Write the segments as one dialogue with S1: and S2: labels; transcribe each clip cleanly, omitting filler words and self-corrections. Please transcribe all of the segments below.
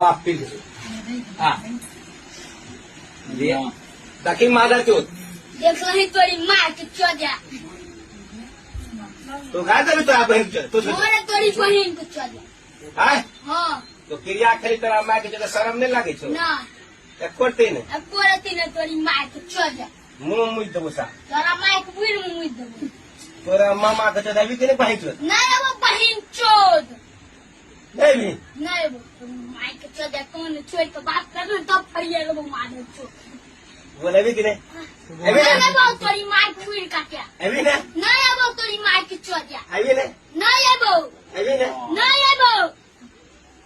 S1: बाप पी हाँ ताकि मादर चोत
S2: देख रही तोरी माँ के चौजा
S1: तो काय झालं तुझ्या बहीण तो
S2: मोरे तोरी बहन के चौजा
S1: हाय
S2: हाँ
S1: तो क्रिया खेली तेरा माँ के जगह शरम नहीं लागे छो
S2: ना
S1: एक करते नहीं
S2: अब कोरती ने तोरी माँ के चौजा
S1: मुंह मुझ दबो सा
S2: तोरा माँ के बुढ़ में मुझ दबो
S1: तोरा मामा के जगह भी तेरे बहीण चोत
S2: नहीं वो बहन चौद
S1: नहीं भी
S2: नहीं वो माँ के चौजा कौन छोड़ के बात कर रहे तब फरिया वो मार चौद
S1: बोले भी कि नहीं अभी
S2: नहीं
S1: नहीं
S2: वो तोरी माँ के बुढ़ का क्या
S1: अभी नहीं
S2: नहीं वो तोरी माँ के चौजा
S1: अभी नहीं
S2: नहीं वो
S1: अभी नहीं
S2: नहीं वो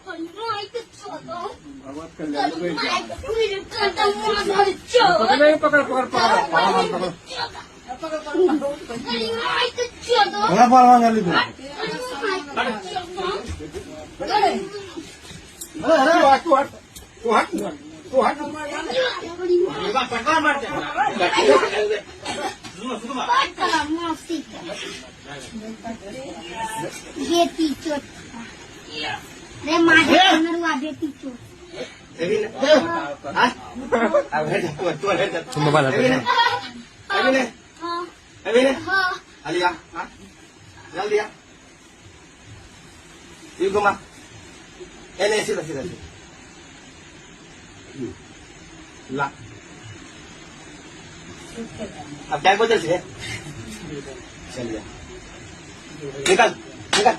S2: तोरी माँ के चौजा तोरी माँ के बुढ़ का तो मार चौद
S3: पकड़ पकड़ पकड़
S2: तोरी माँ के चौजा
S3: बड़ा बड़ा गाली दो
S1: अरे तू हट पटवा मारते
S2: बेटी चोट रे मारे नरुआ बेटी चोट
S1: अभी नहीं अब है तू है
S3: तुम मोबाइल
S1: अभी नहीं अभी नहीं
S2: हाँ
S1: अभी नहीं
S2: हाँ
S1: अलिया हाँ जल्दी आ ये घुमा ऐसे सीधा सीधा ला अब क्या बोलते चलिए निकल निकल